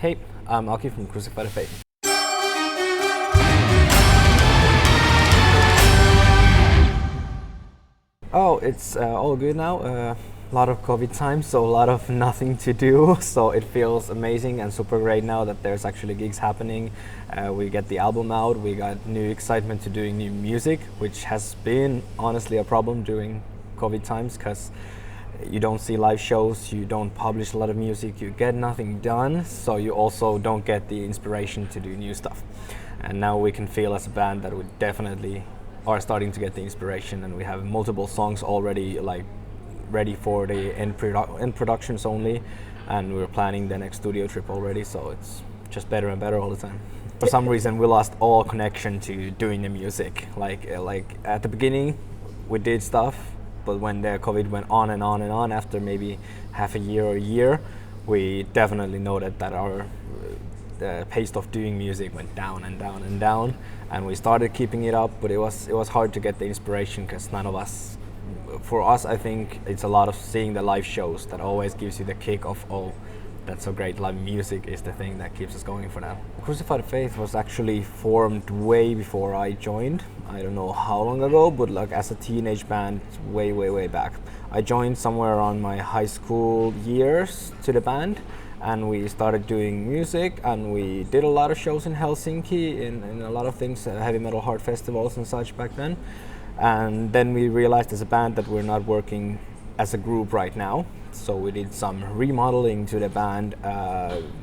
Hey, I'm Aki from CRUCIFY THE FAITH. Oh, it's all good now. A lot of COVID time, so a lot of nothing to do. So it feels amazing and super great now that there's actually gigs happening. We get the album out, we got new excitement to doing new music, which has been honestly a problem during COVID times because you don't see live shows, you don't publish a lot of music, you get nothing done, so you also don't get the inspiration to do new stuff. And now we can feel as a band that we definitely are starting to get the inspiration, and we have multiple songs already like ready for the end productions only, and we're planning the next studio trip already, so it's just better and better all the time. For some reason we lost all connection to doing the music. Like at the beginning we did stuff, but when the COVID went on and on and on, after maybe half a year or a year, we definitely noted that our the pace of doing music went down and down and down, and we started keeping it up, but it was hard to get the inspiration because none of us, for us I think it's a lot of seeing the live shows that always gives you the kick of, oh, that's so great, live music is the thing that keeps us going for now. CRUCIFY THE FAITH was actually formed way before I joined. I don't know how long ago, but like as a teenage band way back. I joined somewhere around my high school years to the band, and we started doing music, and we did a lot of shows in Helsinki, in a lot of things, heavy metal hard festivals and such back then. And then we realized as a band that we're not working as a group right now. So we did some remodeling to the band,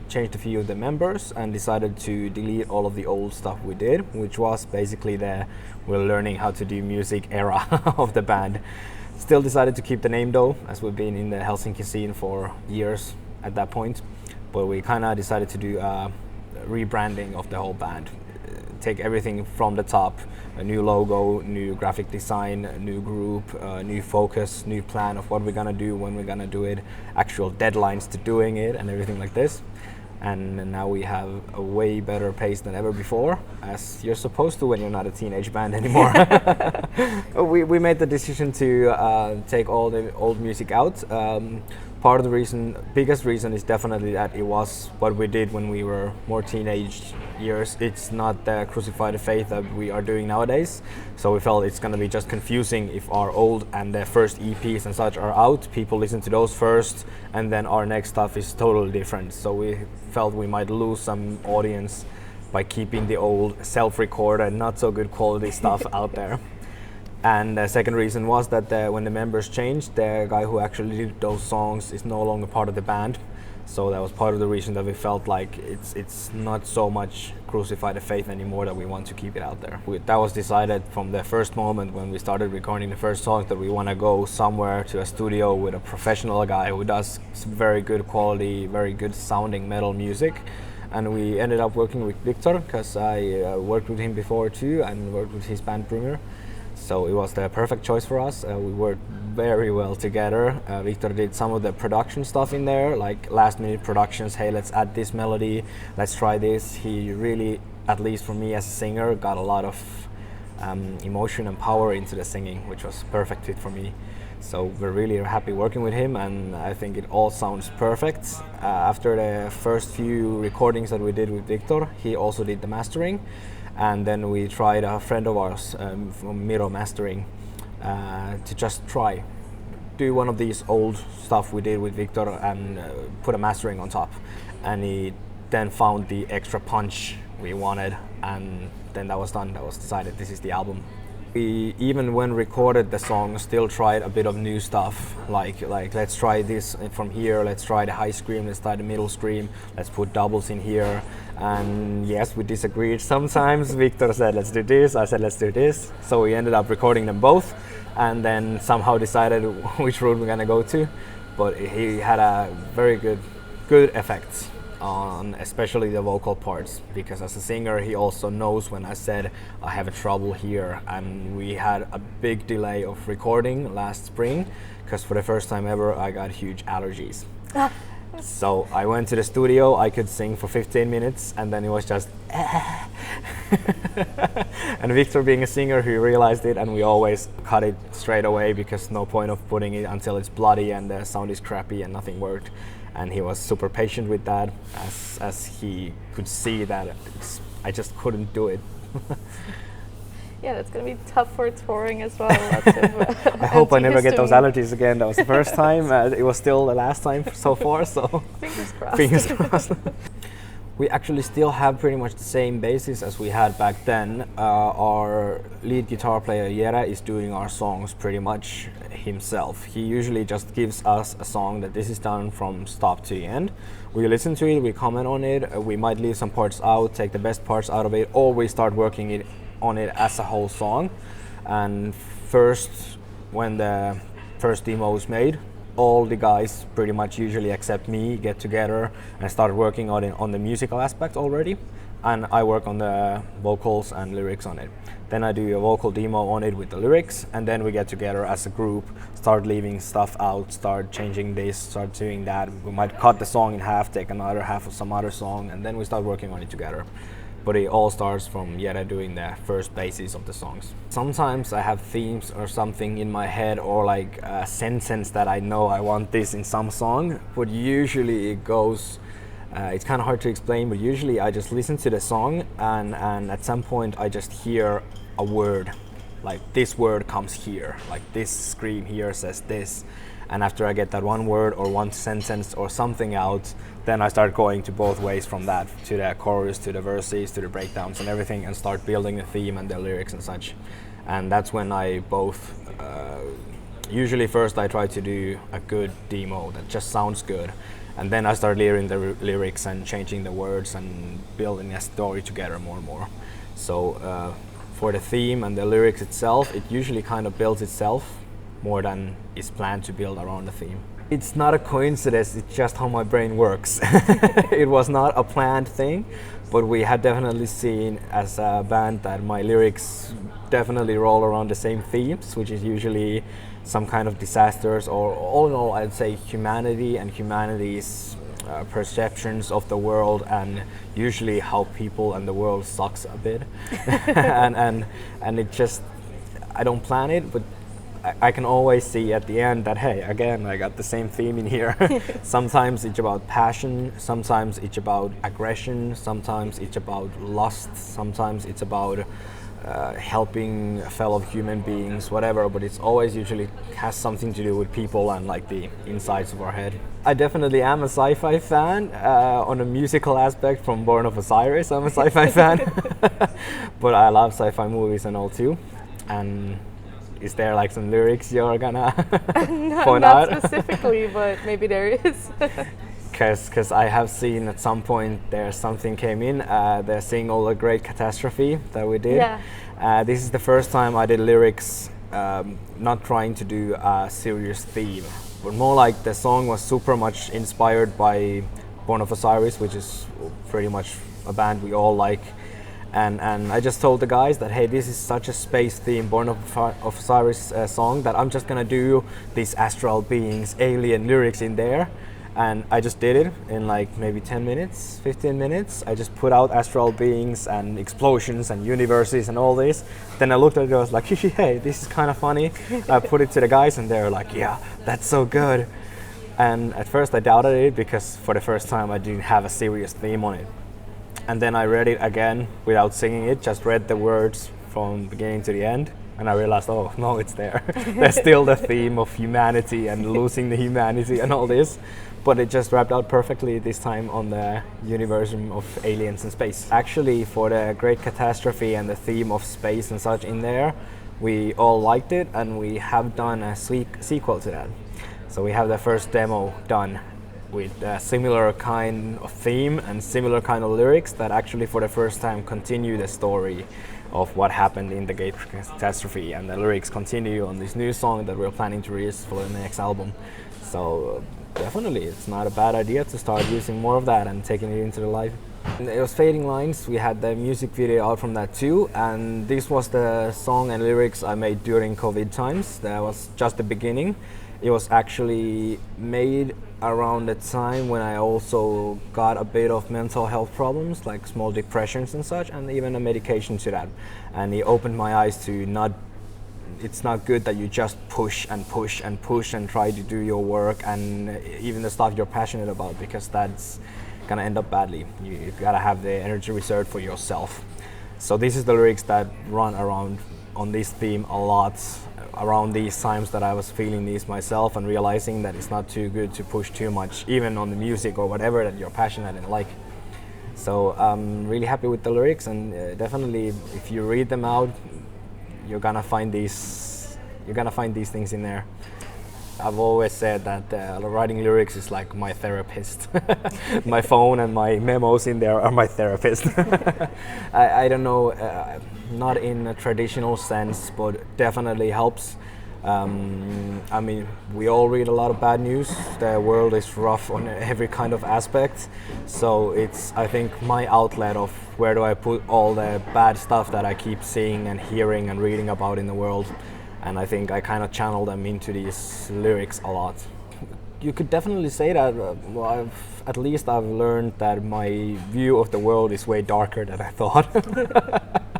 changed a few of the members, and decided to delete all of the old stuff we did, which was basically the we're learning how to do music era of the band. Still decided to keep the name though, as we've been in the Helsinki scene for years at that point, but we kind of decided to do a rebranding of the whole band, take everything from the top, a new logo, new graphic design, a new group, new focus, new plan of what we're gonna do, when we're gonna do it, actual deadlines to doing it and everything like this. And now we have a way better pace than ever before, as you're supposed to when you're not a teenage band anymore. We made the decision to take all the old music out. Part of the reason, biggest reason, is definitely that it was what we did when we were more teenage years. It's not the CRUCIFY THE FAITH that we are doing nowadays. So we felt it's gonna be just confusing if our old and the first EPs and such are out, people listen to those first, and then our next stuff is totally different. So we felt we might lose some audience by keeping the old self-recorded, not so good quality stuff out there. And the second reason was that when the members changed, the guy who actually did those songs is no longer part of the band. So that was part of the reason that we felt like it's not so much CRUCIFY THE FAITH anymore, that we want to keep it out there. That was decided from the first moment when we started recording the first songs, that we want to go somewhere to a studio with a professional guy who does very good quality, very good sounding metal music. And we ended up working with Victor, because I worked with him before too, and worked with his band Premier. So it was the perfect choice for us. We worked very well together. Victor did some of the production stuff in there, like last minute productions. Hey, let's add this melody, let's try this. He really, at least for me as a singer, got a lot of emotion and power into the singing, which was perfect fit for me. So we're really happy working with him, and I think it all sounds perfect. After the first few recordings that we did with Victor, he also did the mastering. And then we tried a friend of ours from Miro Mastering to just do one of these old stuff we did with Victor and put a mastering on top. And he then found the extra punch we wanted, and then that was done. That was decided, this is the album. We, even when recorded the song, still tried a bit of new stuff, like let's try this from here, let's try the high scream, let's try the middle scream, let's put doubles in here. And yes, we disagreed sometimes. Victor said let's do this, I said let's do this. So we ended up recording them both, and then somehow decided which route we're gonna go to. But he had a very good effect on especially the vocal parts, because as a singer he also knows when I said I have a trouble here. And we had a big delay of recording last spring, because for the first time ever I got huge allergies. So I went to the studio, I could sing for 15 minutes, and then it was just and Victor, being a singer, he realized it, and we always cut it straight away, because no point of putting it until it's bloody and the sound is crappy and nothing worked. and he was super patient with that, as he could see that I just couldn't do it. Yeah, that's going to be tough for touring as well. Lots of, I hope I never get those allergies again. That was the first time. It was still the last time so far. So fingers crossed. Fingers crossed. We actually still have pretty much the same basis as we had back then. Our lead guitar player Jere is doing our songs pretty much himself. He usually just gives us a song that this is done from start to end. We listen to it, we comment on it, we might leave some parts out, take the best parts out of it, or we start working on it as a whole song. And first, when the first demo is made, all the guys pretty much usually except me get together and start working on the musical aspect already, and I work on the vocals and lyrics on it. Then I do a vocal demo on it with the lyrics, and then we get together as a group, start leaving stuff out, start changing this, start doing that. We might cut the song in half, take another half of some other song, and then we start working on it together. But it all starts from Jere doing the first basis of the songs. Sometimes I have themes or something in my head, or like a sentence that I know I want this in some song, but usually it goes, it's kind of hard to explain, but usually I just listen to the song and at some point I just hear a word, like this word comes here, like this scream here says this. And after I get that one word or one sentence or something out, then I start going to both ways from that, to the chorus, to the verses, to the breakdowns and everything, and start building the theme and the lyrics and such. And that's when I both, usually first I try to do a good demo that just sounds good. And then I start layering the lyrics and changing the words and building a story together more and more. So for the theme and the lyrics itself, it usually kind of builds itself more than is planned to build around the theme. It's not a coincidence, it's just how my brain works. It was not a planned thing, but we had definitely seen as a band that my lyrics definitely roll around the same themes, which is usually some kind of disasters, or all in all I'd say humanity and humanity's perceptions of the world, and usually how people and the world sucks a bit. and it just, I don't plan it, but I can always see at the end that, hey, again, I got the same theme in here. Sometimes it's about passion, sometimes it's about aggression, sometimes it's about lust, sometimes it's about helping fellow human beings, whatever, but it's always usually has something to do with people and like the insides of our head. I definitely am a sci-fi fan. On a musical aspect, from Born of Osiris, I'm a sci-fi fan. But I love sci-fi movies and all too. And is there like some lyrics you're gonna point out? Not specifically, but maybe there is. Because I have seen at some point there's something came in, the single "A Great Catastrophe" that we did. Yeah. This is the first time I did lyrics, not trying to do a serious theme, but more like the song was super much inspired by Born of Osiris, which is pretty much a band we all like. And I just told the guys that, hey, this is such a space theme, Born of Osiris song, that I'm just gonna do these astral beings, alien lyrics in there. And I just did it in like maybe 10 minutes, 15 minutes. I just put out astral beings and explosions and universes and all this. Then I looked at it, I was like, hey, this is kind of funny. I put it to the guys and they're like, yeah, that's so good. And at first I doubted it because for the first time I didn't have a serious theme on it. And then I read it again without singing it, just read the words from beginning to the end. And I realized, oh, no, it's there. There's still the theme of humanity and losing the humanity and all this. But it just wrapped out perfectly this time on the universe of aliens and space. Actually, for the Great Catastrophe and the theme of space and such in there, we all liked it, and we have done a sequel to that. So we have the first demo done with a similar kind of theme and similar kind of lyrics that actually for the first time continue the story of what happened in the Great Catastrophe, and the lyrics continue on this new song that we're planning to release for the next album. So definitely it's not a bad idea to start using more of that and taking it into the life. And it was Fading Lines. We had the music video out from that too, and this was the song and lyrics I made during COVID times. That was just the beginning. It was actually made around the time when I also got a bit of mental health problems, like small depressions and such, and even a medication to that. And it opened my eyes to not it's not good that you just push and push and push and try to do your work and even the stuff you're passionate about, because that's gonna end up badly. You gotta have the energy reserved for yourself. So this is the lyrics that run around on this theme a lot, around these times that I was feeling these myself and realizing that it's not too good to push too much, even on the music or whatever that you're passionate and like. So I'm really happy with the lyrics, and definitely if you read them out, you're gonna find these things in there. I've always said that writing lyrics is like my therapist. My phone and my memos in there are my therapist. I don't know, not in a traditional sense, but definitely helps. I mean, we all read a lot of bad news. The world is rough on every kind of aspect. So it's, I think, my outlet of where do I put all the bad stuff that I keep seeing and hearing and reading about in the world. And I think I kind of channel them into these lyrics a lot. You could definitely say that, at least I've learned that my view of the world is way darker than I thought.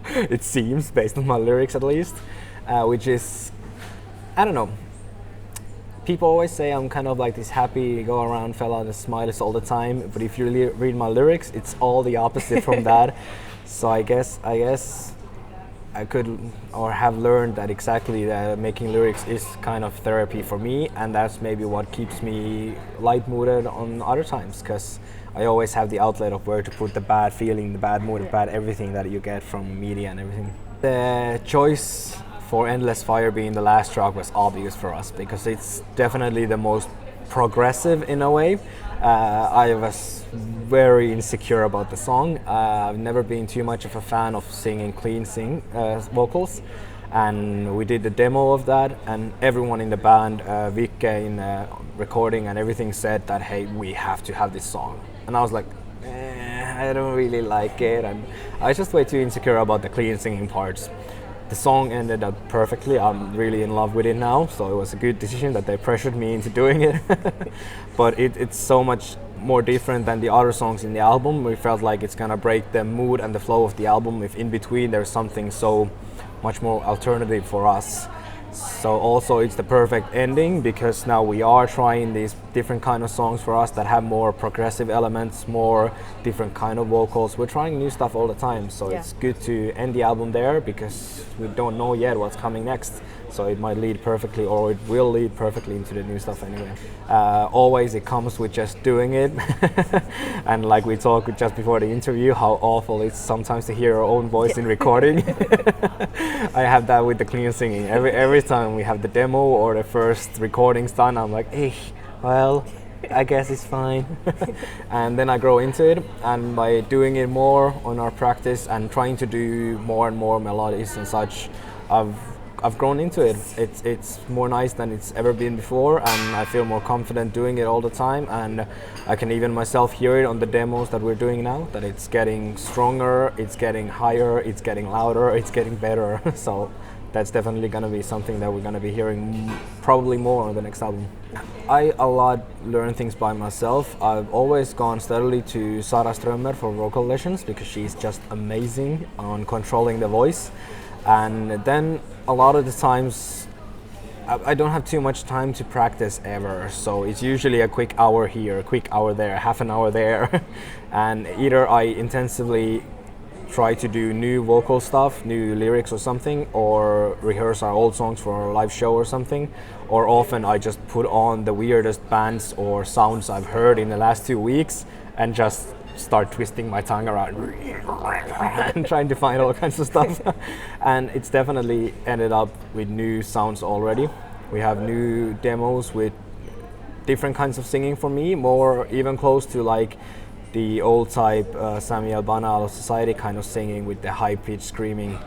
It seems, based on my lyrics at least, which is, I don't know. People always say I'm kind of like this happy, go around fella that smiles all the time, but if you read my lyrics, it's all the opposite from that. So I guess I could or have learned that exactly that making lyrics is kind of therapy for me, and that's maybe what keeps me light-mooded on other times, because I always have the outlet of where to put the bad feeling, the bad mood, the bad everything that you get from media and everything. The choice for Endless Fire being the last track was obvious for us, because it's definitely the most progressive in a way. I was very insecure about the song. I've never been too much of a fan of singing clean vocals, and we did the demo of that, and everyone in the band, Vikke in recording and everything, said that, hey, we have to have this song. And I was like, I don't really like it, and I was just way too insecure about the clean singing parts. The song ended up perfectly. I'm really in love with it now, so it was a good decision that they pressured me into doing it. But it's so much more different than the other songs in the album. We felt like it's gonna break the mood and the flow of the album if in between there's something so much more alternative for us. So also it's the perfect ending, because now we are trying these different kind of songs for us that have more progressive elements, more different kind of vocals. We're trying new stuff all the time, so it's good to end the album there, because we don't know yet what's coming next. So it might lead perfectly, or it will lead perfectly into the new stuff anyway. Always it comes with just doing it. And like we talked just before the interview, how awful it's sometimes to hear our own voice in recording. I have that with the clean singing. Every time we have the demo or the first recordings done, I'm like, hey, well, I guess it's fine. And then I grow into it, and by doing it more on our practice and trying to do more and more melodies and such, I've grown into it. It's more nice than it's ever been before, and I feel more confident doing it all the time, and I can even myself hear it on the demos that we're doing now, that it's getting stronger, it's getting higher, it's getting louder, it's getting better. So that's definitely going to be something that we're going to be hearing probably more on the next album. I a lot learn things by myself. I've always gone steadily to Sara Strömmer for vocal lessons, because she's just amazing on controlling the voice. And then a lot of the times I don't have too much time to practice ever, so it's usually a quick hour here, a quick hour there, half an hour there. And either I intensively try to do new vocal stuff, new lyrics or something, or rehearse our old songs for a live show or something, or often I just put on the weirdest bands or sounds I've heard in the last 2 weeks and just start twisting my tongue around and trying to find all kinds of stuff. And it's definitely ended up with new sounds already. We have new demos with different kinds of singing for me, more even close to like the old type Samuel Banal Society kind of singing with the high-pitched screaming,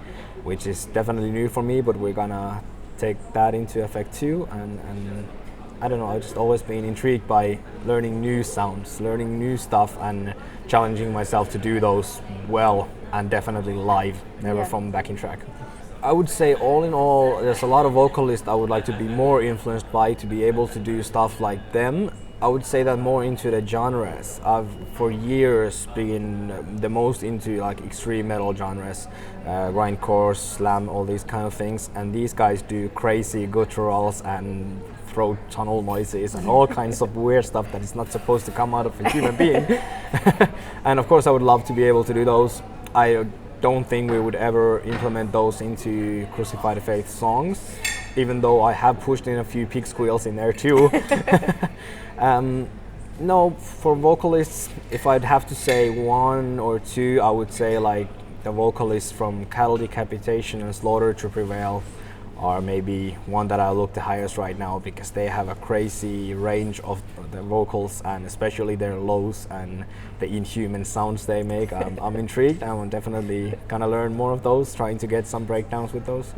which is definitely new for me, but we're gonna take that into effect too. And I don't know, I've just always been intrigued by learning new sounds, learning new stuff, and challenging myself to do those well, and definitely live, never from backing track. I would say all in all, there's a lot of vocalists I would like to be more influenced by to be able to do stuff like them, I would say that more into the genres. I've for years been the most into like extreme metal genres, grindcore, slam, all these kind of things. And these guys do crazy gutturals and throat tunnel noises and all kinds of weird stuff that is not supposed to come out of a human being. And of course I would love to be able to do those. I don't think we would ever implement those into Crucify the Faith songs, even though I have pushed in a few pig squeals in there too. No, for vocalists, if I'd have to say one or two, I would say like the vocalists from Cattle Decapitation and Slaughter to Prevail are maybe one that I look the highest right now, because they have a crazy range of the vocals, and especially their lows and the inhuman sounds they make. I'm intrigued. I'm definitely gonna learn more of those, trying to get some breakdowns with those.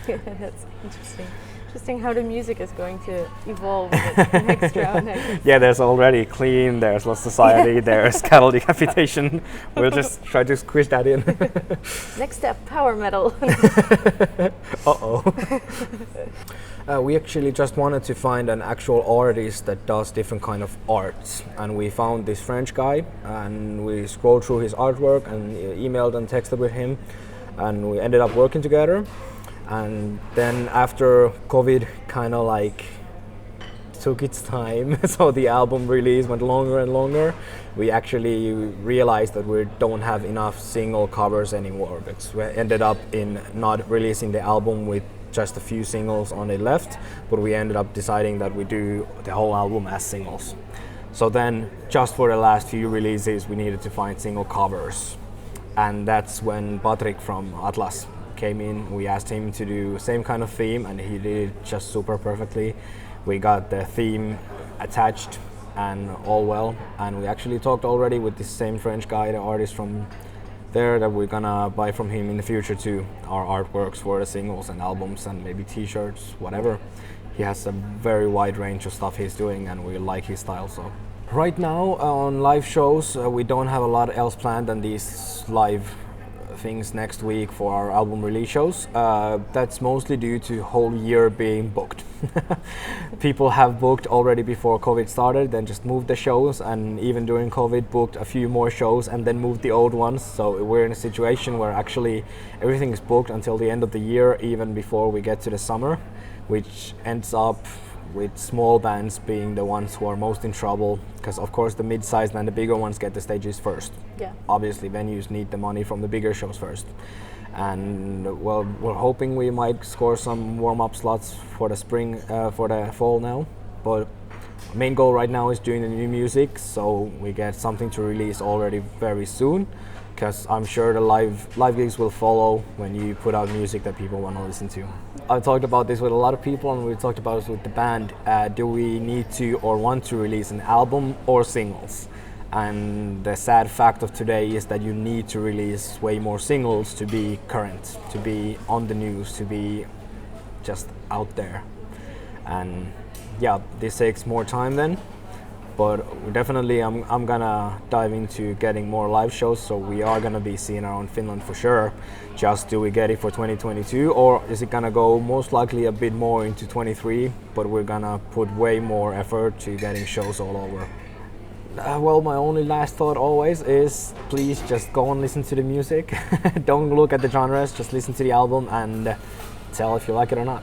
That's interesting. Interesting how the music is going to evolve with the next round. Yeah, there's already Clean, there's Lost Society, there's Cattle Decapitation. We'll just try to squish that in. Next step, power metal. Uh-oh. We actually just wanted to find an actual artist that does different kind of arts, and we found this French guy, and we scrolled through his artwork and emailed and texted with him, and we ended up working together. And then after COVID kind of like took its time, so the album release went longer and longer, we actually realized that we don't have enough single covers anymore. But we ended up in not releasing the album with just a few singles on it left, but we ended up deciding that we do the whole album as singles. So then just for the last few releases we needed to find single covers, and that's when Patrick from Atlas came in. We asked him to do same kind of theme, and he did it just super perfectly. We got the theme attached and all well, and we actually talked already with this same French guy, the artist from there, that we're gonna buy from him in the future too, our artworks for the singles and albums and maybe t-shirts, whatever. He has a very wide range of stuff he's doing, and we like his style. So right now on live shows we don't have a lot else planned than these live things next week for our album release shows. That's mostly due to whole year being booked. People have booked already before COVID started, then just moved the shows, and even during COVID booked a few more shows and then moved the old ones. So we're in a situation where actually everything is booked until the end of the year, even before we get to the summer, which ends up with small bands being the ones who are most in trouble, because of course the mid-sized and the bigger ones get the stages first. Yeah. Obviously venues need the money from the bigger shows first. And well, we're hoping we might score some warm-up slots for the spring, for the fall now. But main goal right now is doing the new music, so we get something to release already very soon, because I'm sure the live gigs will follow when you put out music that people want to listen to. I've talked about this with a lot of people, and we talked about it with the band. Do we need to or want to release an album or singles? And the sad fact of today is that you need to release way more singles to be current, to be on the news, to be just out there. And yeah, this takes more time then. But definitely I'm gonna dive into getting more live shows, so we are gonna be seeing around Finland for sure. Just do we get it for 2022, or is it gonna go most likely a bit more into 23, but we're gonna put way more effort to getting shows all over. Well, my only last thought always is please just go and listen to the music. Don't look at the genres, just listen to the album and tell if you like it or not.